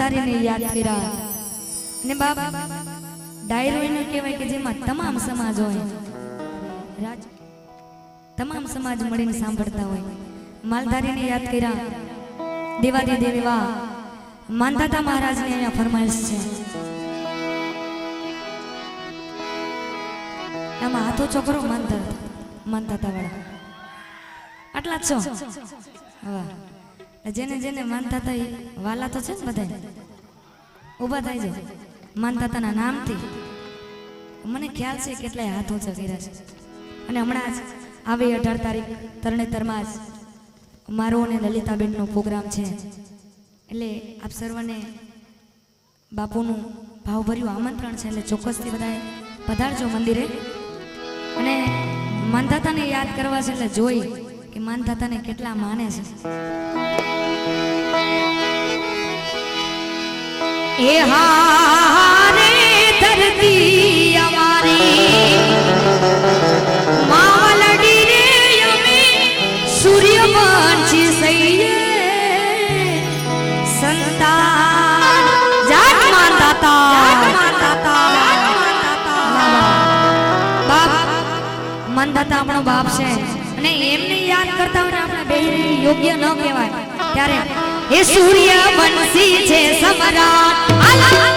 માલધારીને યાદ કર્યા ને બાપ ડાયરો એને કહેવાય કે જેમાં તમામ સમાજ હોય, તમામ સમાજ મળીને સાંભળતા હોય. માલધારીને યાદ કર્યા. દેવાદી દેવા માંધાતા મહારાજની અહીંયા ફરમાઈશ છે. આમાં હાથો છોકરો માનતા વાળા આટલા જ છો. જેને જેને માનતા હતા એ વાલા તો છે ને બધા ઊભા થાય છે માનતાના નામથી. મને ખ્યાલ છે કેટલાય હાથ ઊંચા કર્યા છે. અને હમણાં જ આવે 18 તારીખ તરણેતરમાં જ મારો અને લલિતાબેનનો પ્રોગ્રામ છે. એટલે આપ સર્વને બાપુનું ભાવભર્યું આમંત્રણ છે. એટલે ચોક્કસથી બધાએ પધારજો મંદિરે. અને માનતાતાને યાદ કરવા છે એટલે જોઈ કે માનતાતાને કેટલા માને છે. એ હારે ધરતી અમારી માવલડી રે અમે સૂર્યવંશી સૈયે સંતાન જાત માનતાતા બાપ માનતાતા આપણો બાપ છે. અને એમને યાદ કરતા હોય આપણે બે યોગ્ય ન કહેવાય. ત્યારે એ સૂર્યવંશી છે સમ્રાટ.